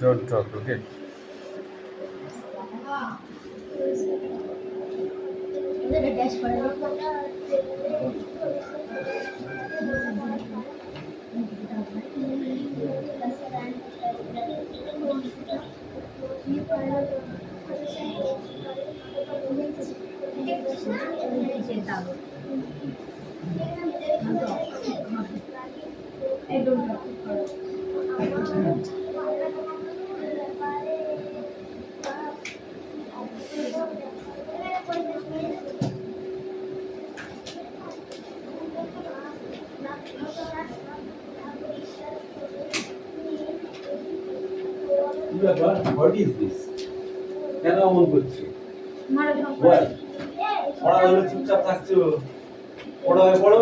Don't talk, okay? What is this? কেন এমন করছো? Why? পড়া হলে চুপচাপ থাকছো। পড়ো হয় পড়ো।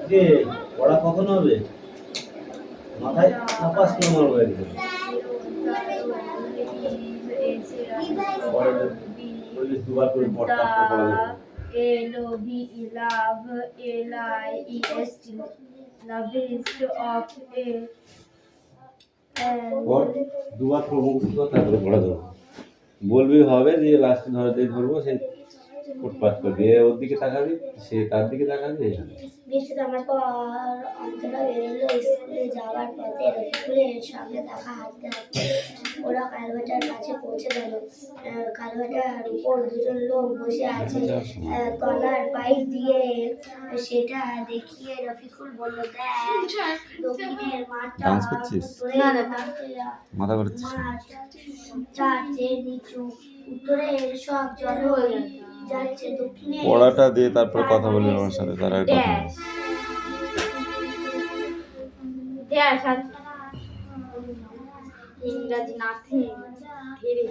কে পড়া কখন হবে? মাথায় চাপাস কেন মারবো একদম? দুবার করে পড়া দুবার মুখস্থ তারপরে পড়া দেবো বলবি হবে যে লাস্টে ধরবো সে ফুটপাত করবি ওর দিকে তাকাবি সে তার দিকে তাকাবি বৃষ্টি নামার পর অন্তরা বেরোলো স্কুলে যাওয়ার পথে রফিকুলের সঙ্গে দেখা হাঁটতে হাঁটতে ওরা কালভার্টের কাছে পৌঁছে গেল। কালভার্টের উপর দুজন লোক বসে আছে তলার পাইপ দিয়ে সেটা দেখিয়ে রফিকুল বলল, দেখ দক্ষিণের মাঠটা মাথা করছিস তার চেয়ে নিচু, উত্তরের সব জল যাচ্ছে দক্ষিণে। পড়াটা দিয়ে তারপর কথা বলবি আমার সাথে তার আর কথা ইংরাজি নাথিং ধীরে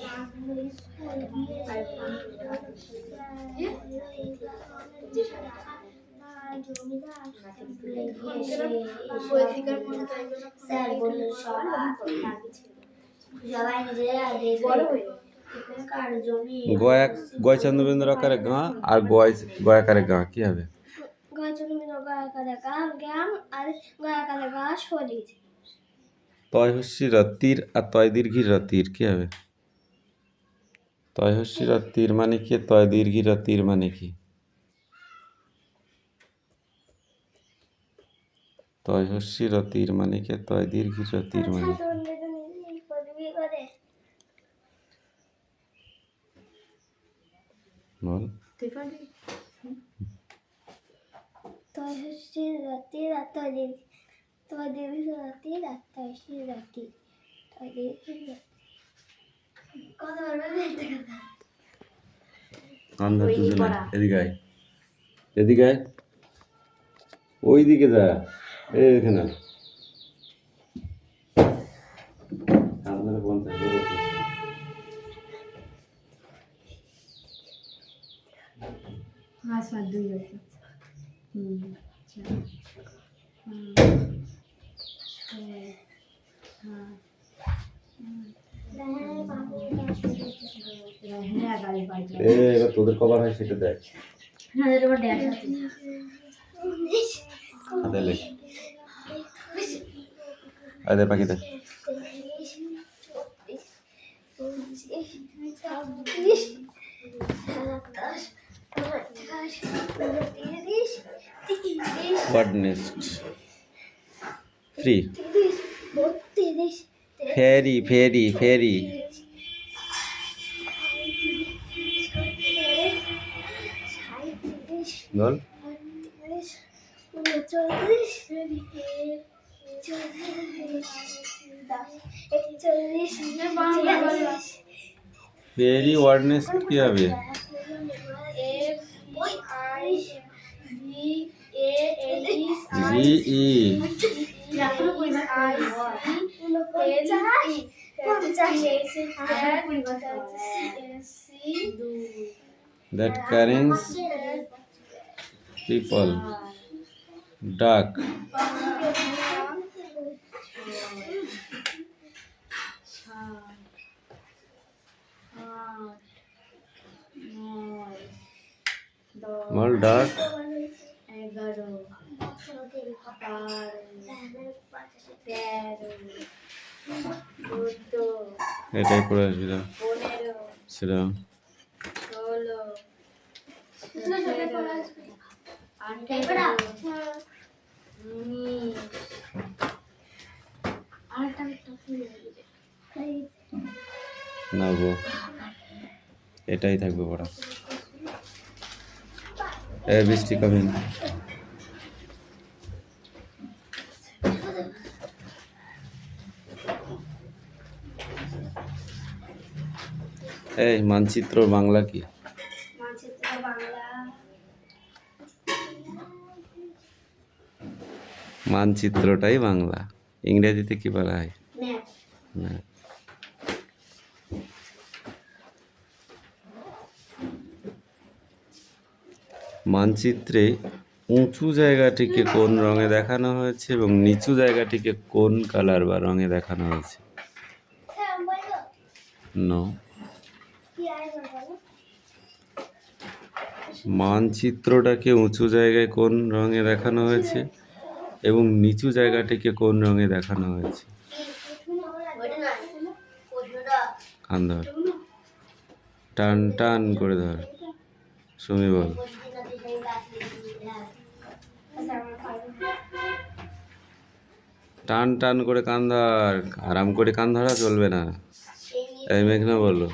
স্যার বলল সবাই নিজেরা বড় হয়ে গয় চন্দ্রবিন্দুর আকারে গাঁ আর গয়াকারে গাঁ কি হবে? গয় চন্দ্রবিন্দু গয়াকারে গাঁ জ্ঞান আর গয়াকারে গাঁ শরীর। তয় হস্যি রতির আর তয় দীর্ঘি রতির কি হবে? তয় হস্যি রতির মানে কি? তয় দীর্ঘি রতির মানে কি? তয় হস্যি রতির মানে কি? তয় দীর্ঘি রতির মানে কি? বল। তয় হস্যি রতির আর তয় দীর্ঘি রতির আর তয় হস্যি রতির তয় দীর্ঘি রতির। কথা বলবে একটা কথা। আন্ধা দুজনে এদিকে আয় এদিকে আয় ওই দিকে যা এখানে এবার তোদের কভার হয় সেটা দেখ হাতে লেখ আয় পাখি দেখ What next? Free. Fairy. বল। ফেরি ওয়ার্ড নেক্সট কি হবে? That carries people. Duck. ডাক 11 এটাই পড়ে আসবি না সেটা 16 না গো, এটাই থাকবে পড়া। বৃষ্টি কামিং। এই মানচিত্র বাংলা কি? মানচিত্র বাংলা মানচিত্রটাই বাংলা, ইংরেজিতে কি বলা হয়? ম্যাপ। না। মানচিত্রে উঁচু জায়গাটিকে কোন রঙে দেখানো হয়েছে এবং নিচু জায়গাটিকে কোন কালার বা রঙে দেখানো হয়েছে? নো। মানচিত্রটাকে উঁচু জায়গায় কোন রঙে দেখানো হয়েছে এবং নিচু জায়গাটিকে কোন রঙে দেখানো হয়েছে? কান ধর, টান টান করে ধর, সুমি বল। টান টান করে কান ধর, আরাম করে কান ধরা চলবে না। এই মেঘনা বলো,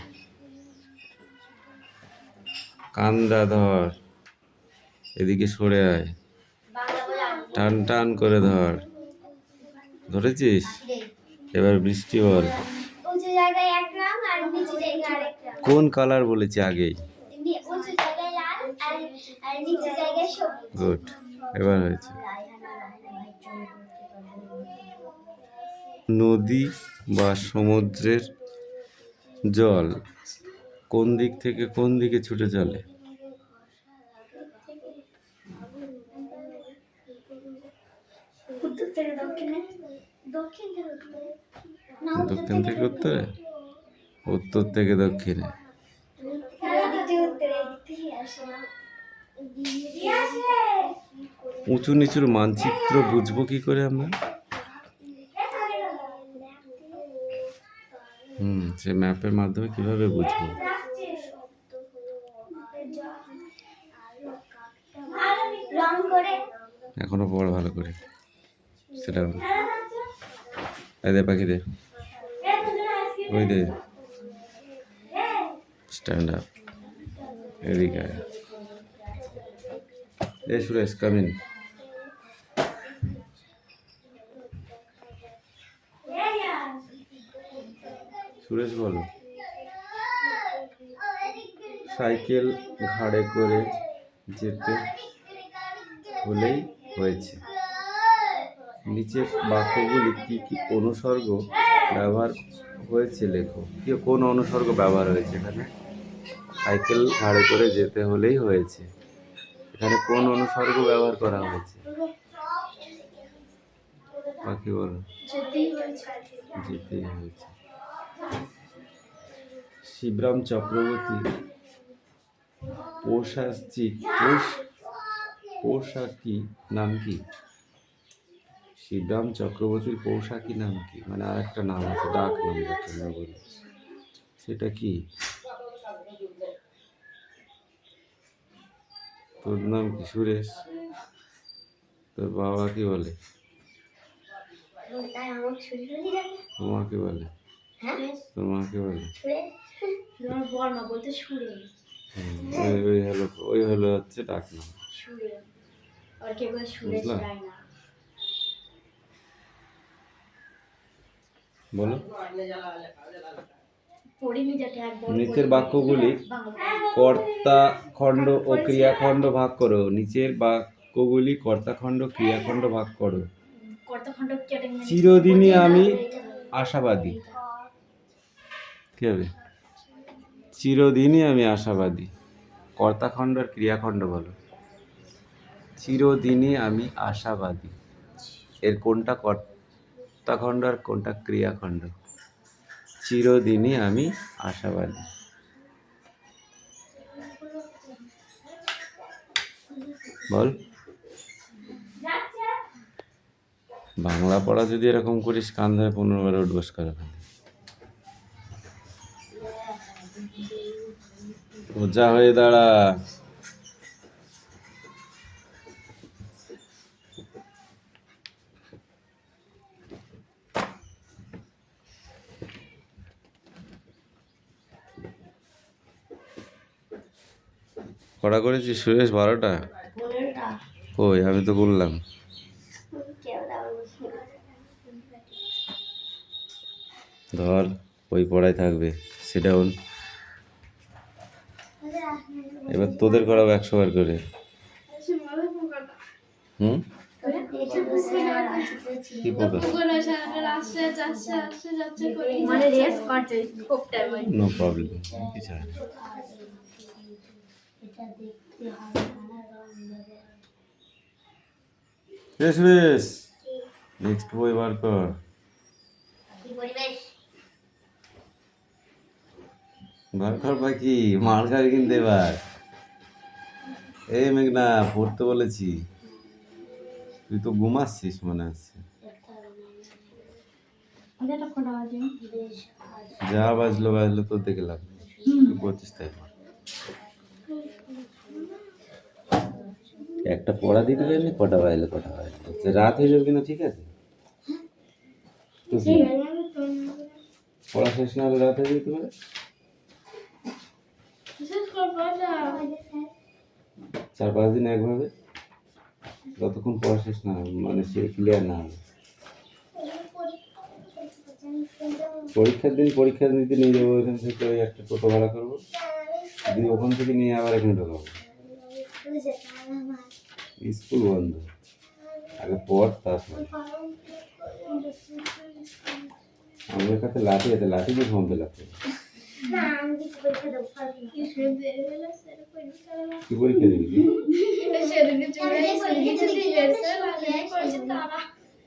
কান্দা ধর, এদিকে সরে আয়, টান টান করে ধর। ধরেছিস? এবার বৃষ্টি বল, কোন কালার বলেছি আগেই? গুড, এবার হয়েছে। নদী বা সমুদ্রের জল কোন দিক থেকে কোন দিকে ছুটে চলে? উত্তর থেকে দক্ষিণে। দক্ষিণ থেকে উত্তরে? উত্তর থেকে দক্ষিণে। উঁচু নিচুর মানচিত্র বুঝবো কি করে আমরা? সে ম্যাপের মাধ্যমে কিভাবে বুঝবো? এখনো পড় ভালো করে, সেটা দে পাখি দে, ওই দে, স্ট্যান্ড আপ, এদিকে আয়। এই সুরেশ কামিন। সুরেশ বলো, সাইকেল ঘাড়ে করে যেতে হলেই হয়েছে। নিচের বাক্যগুলি কি কি অনুসর্গ ব্যবহার হয়েছে লেখো। কোন অনুসর্গ ব্যবহার হয়েছে এখানে? সাইকেল ঘাড়ে করে যেতে হলেই হয়েছে, এখানে কোন অনুসর্গ ব্যবহার করা হয়েছে? বাকি বলো। যেতেই হয়েছে। শিবরাম চক্রবর্তী পোশাকি নাম কি? শিবরাম চক্রবর্তীর পোশাকি নাম কি? মানে আর একটা নাম আছে, ডাক নাম যাকে আমরা বলি, সেটা কি? তোর নাম কি সুরেশ? তোর বাবা কি বলে? তোমা কি বলে? তোমা কি বলে? ওই হলো হচ্ছে ডাক নাম। বুঝলা? বলো। নিচের বাক্যগুলি কর্তা খণ্ড ও ক্রিয়াখণ্ড ভাগ করো। নিচের বাক্যগুলি কর্তা খণ্ড ক্রিয়াখণ্ড ভাগ করো। চিরদিনই আমি আশাবাদী। কি হবে? চিরদিনই আমি আশাবাদী। কর্তা খণ্ড আর ক্রিয়াখণ্ড বলো। চিরদিনই আমি আশাবাদী, এর কোনটা কর্তা খণ্ড আর কোনটা ক্রিয়াখণ্ড? চিরদিনই আমি আশাবাদী। বল। বাংলা পড়া যদি এরকম করিস কান ধরে 15 বার উঠবস করে সোজা হয়ে দাঁড়া। কটা করেছিস সুরেশ? 12টা? 15টা। ওই আমি তো বললাম। ধর ওই পড়ায় থাকবে, সেটা হল। এবার তোদের করাবো 100 বার করে। হুম, কি পোকা? নো প্রবলেম, কিছু হয় না। সুরেশ, নেক্সট বই বার কর। বার কর বাকি, মার খাবি কিন্তু এবার। এই মেঘনা, পড়তে বলেছি, তুই তো ঘুমাচ্ছিস মনে হচ্ছে। যা বাজলো বাজলো, তোর দেখে লাভ নেই, তুই পড়ছিস তাই কর। একটা পড়া দিতে পারলি, কটা বাজলো কটা বাজলো, রাত হয়ে যাবে কিনা, ঠিক আছে? পড়া শেষ না হলে রাত হয়ে যেতে পারে। 4-5 দিন একভাবে, যতক্ষণ পড়া শেষ না হবে, মানে সে ক্লিয়ার না হবে। পরীক্ষার দিন পরীক্ষা দিতে নিয়ে যাবো, ওইখান থেকে ওই একটা টোটো ভাড়া করবো, দিয়ে ওখান থেকে নিয়ে আবার এখানে ঢোকাবো। স্কুল বন্ধ, আগে পড়, তারপর। আমাদের কাছে লাঠি আছে, লাঠি দিয়ে ফর্ম ফিল আপ করবো। কি পরীক্ষা দিবি?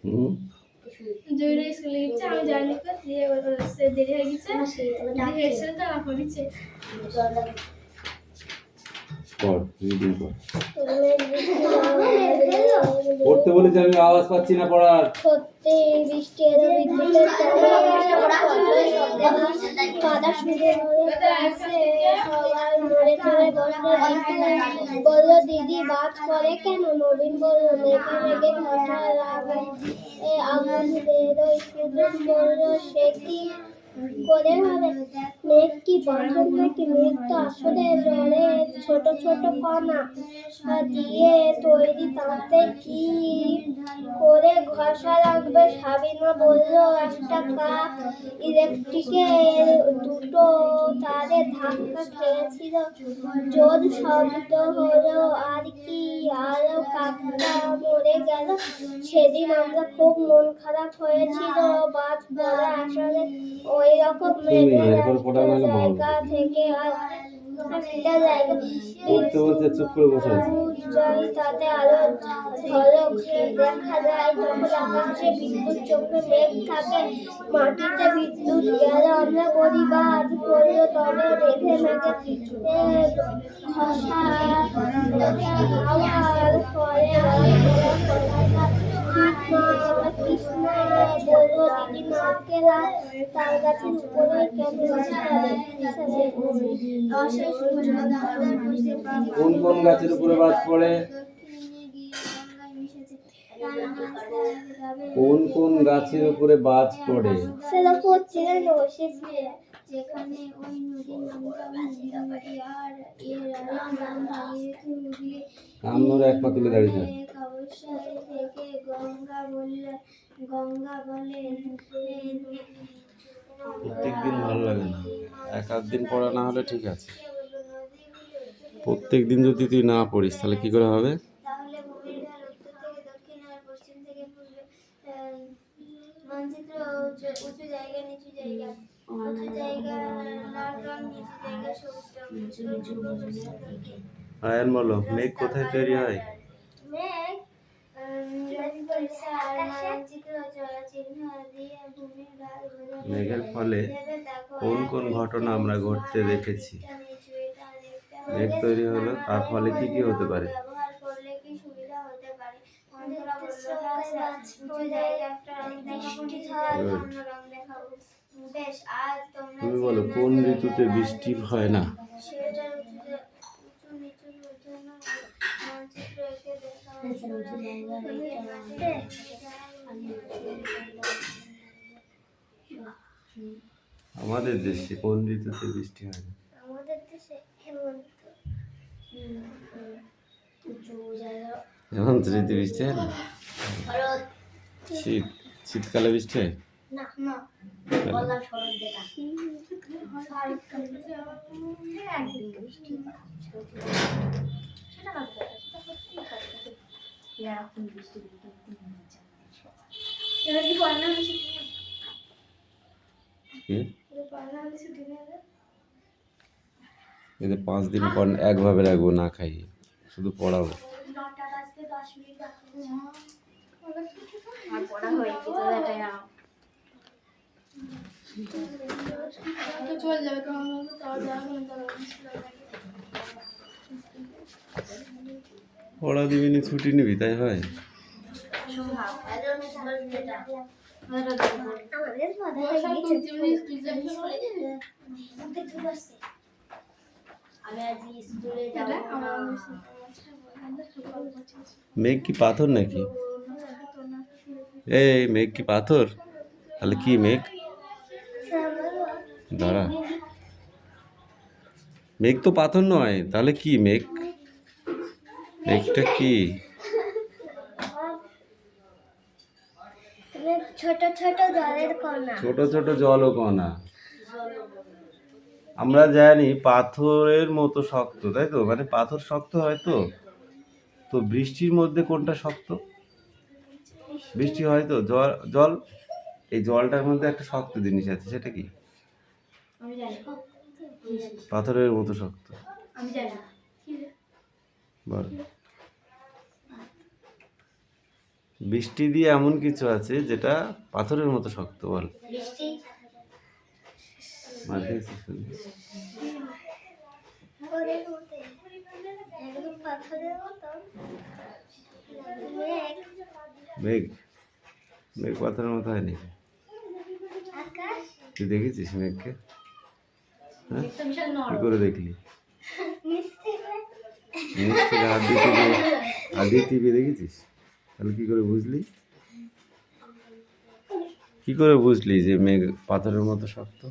হুম, পড়, রিডিং কর। পড়তে বলেছি আমি, আওয়াজ পাচ্ছি না পড়ার। সত্যি বৃষ্টি এলো, বিদ্যুতের কাদা শুরু হয়ে আসে, সবাই নড়ে চড়ে বসলো। বললো, দিদি বাজ করে কেন? নবীন বললো, মেঘে মেঘে ভাষা লাগে, আগুন বেরোয়। সুজন বললো, সে কি করে হবে? মেঘ কি পাথর নাকি? মেঘ তো আসলে জলের ছোট ছোট কণা দিয়ে তৈরি, তাতে কি করে ঘষা লাগবে? সাবিনা বললো, একটা কাক ইলেকট্রিকের দুটো তারে ধাক্কা খেয়েছিল, জোর শব্দ হলো আর কি, আর কাকটা মরে গেল। সেদিন আমরা খুব মন খারাপ হয়েছিল। বাজ পড়া আসলে ওই রকম, মেঘের একটা জায়গা থেকে আর একটা জায়গা যাই, তাতে আলো ঝলক দেখা যায়। তখন আকাশে বিদ্যুৎ চোখে মেঘ থাকে, মাটিতে বিদ্যুৎ গেল। আমরা বলি বাজ পড়লো, তবে মেঘে মেঘে ঘষা হওয়ার পরে কৃষ্ণা বললো, দিদি নারকেল তার গাছের উপরে কেন কোন কোন গাছের উপরে বাজ পড়ে? কোন কোন গাছের উপরে বাজ পড়ে? সেটা পড়ছে না, বসেছে যেখানে ওই নদীর নামটা নদী, আর এর নাম ভাগীরথী নদী। কামনোর এক পা তুলে দাঁড়িয়ে থাকে। অবশ্যই থেকে গঙ্গা বলে প্রত্যেকদিন ভালো লাগে না, এক আধ দিন পড়া না হলে ঠিক আছে। প্রত্যেক দিন যদি তুই না পড়িস তাহলে কি করে হবে? তাহলে ভূমির ঢাল উত্তর থেকে দক্ষিণ আর পশ্চিম থেকে পূর্বে, মানচিত্র উঁচু জায়গা নিচু জায়গা, উঁচু জায়গা লাল রং, নিচু জায়গা সবুজ রং। আয়ান বলো, মেঘ কোথায় তৈরি হয়? মেঘ মানচিত্র চিহ্ন দিয়ে ভূমির ঢাল বোঝানো মেঘের ফলে কোন কোন ঘটনা আমরা ঘটতে দেখেছি? মেঘ তৈরি হলো, তার ফলে কি কি হতে পারে? ব্যবহার করলে কি বেশ আর তোমরা তুমি বলো কোন ঋতুতে বৃষ্টি হয় না? সেটার উঁচুতে উঁচু নিচু জন্য মানচিত্র এঁকে আমাদের দেশে কোন ঋতুতে বৃষ্টি হয় না? আমাদের দেশে হেমন্ত উঁচু জায়গা হেমন্ত ঋতু বৃষ্টি হয় না? শীতকালে বৃষ্টি হয়? না না বললাম শরৎ যেটা একদিন বৃষ্টি সেটা না এরকম বৃষ্টি এবার কি পড়ানো হয়েছে কি? পড়ানো হয়েছে ছুটি নেই এই যে 5 দিন পর একভাবে রাখবো না খাইয়ে, শুধু পড়াবো। 9টা বাজতে 10 মিনিট বাকি আর পড়া হয়নি তো এটাই নাও তো চল যাবে তো আমরা তো যাবো না পড়া দিবি নি ছুটি নিবি তাই হয়? মেঘ কি পাথর নাকি? এই মেঘ কি পাথর? তাহলে কি মেঘ? দাঁড়া, মেঘ তো পাথর নয়, তাহলে কি মেঘ? মেঘটা কি? ছোট ছোট জলের কণা ছোট ছোট জলও কণা। আমরা জানি পাথরের মতো শক্ত, তাই তো? মানে পাথর শক্ত হয় তো। তো বৃষ্টির মধ্যে কোনটা শক্ত? বৃষ্টি হয় তো জল জল এই জলটার মধ্যে একটা শক্ত জিনিস আছে, সেটা কি? আমি জানি পাথরের মতো শক্ত। আমি জানি বল। বৃষ্টি দিয়ে এমন কিছু আছে যেটা পাথরের মতো শক্ত, বল। বৃষ্টি একদম পাথরের মতো মেঘ মেঘ পাথরের মতো হয়নি। আকাশ তুই দেখেছিস মেঘকে? হ্যাঁ, বিশাল নরম কি করে দেখলি? নিচ থেকে নিচ থেকে হাত দিয়ে টিপে দেখেছিস? তাহলে কি করে বুঝলি? কি করে বুঝলি যে মেঘ পাথরের মতো শক্ত?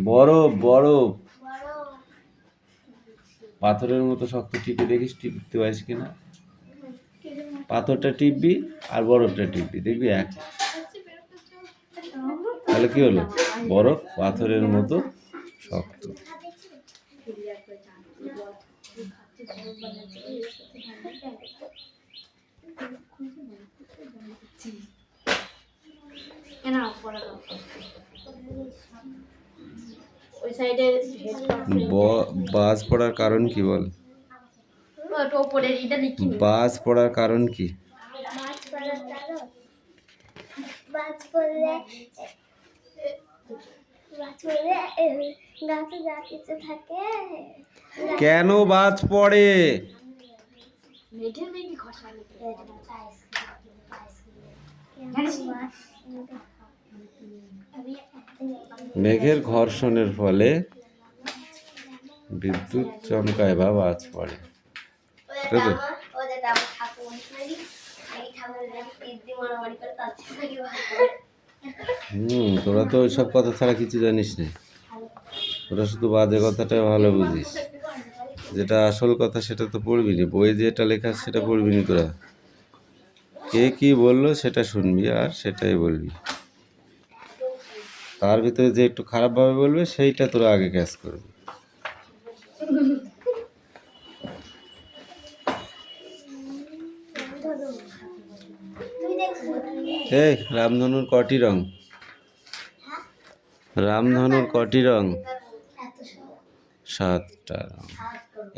বরফ বরফ পাথরের মতো শক্ত, টিপে দেখিস, টিপতে পারিস কিনা? পাথরটা টিপবি আর বরফটা টিপবি, দেখবি এক। তাহলে কি হলো? বরফ পাথরের মতো শক্ত। বাজ পড়ার কারণ কি বল? বাজ পড়ার কারণ কি? বাজ পড়লে গাছে যা কিছু থাকে। কেন বাজ পড়ে? মেঘের মেঘি খসা মেঘের ঘর্ষণের ফলে বিদ্যুৎ চমকায় বা বাজ পড়ে, তাই তো? তোরা তো ওইসব কথা ছাড়া কিছু জানিস না। তোরা শুধু বাজে কথাটাই ভালো বুঝিস, যেটা আসল কথা সেটা তো পড়বি না। বইয়ে যেটা লেখা সেটা পড়বি না তোরা। কে কি বললো সেটা শুনবি আর সেটাই বলবি। তার ভিতরে যে একটু খারাপভাবে বলবে সেইটা তোরা আগে ক্যাচ করবি। এই রামধনুর কটি রং? রামধনুর কটি রং? 7টা রং।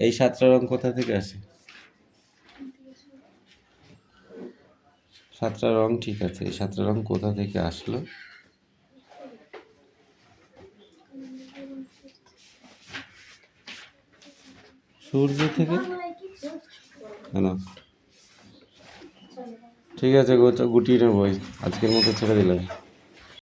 এই 7টা রং কোথা থেকে আসে? 7টা রং ঠিক আছে, এই 7টা রং কোথা থেকে আসলো? সূর্য থেকে। কেন? ঠিক আছে, গুটিয়ে নেবো, আজকের মতো ছেড়ে দিলাম।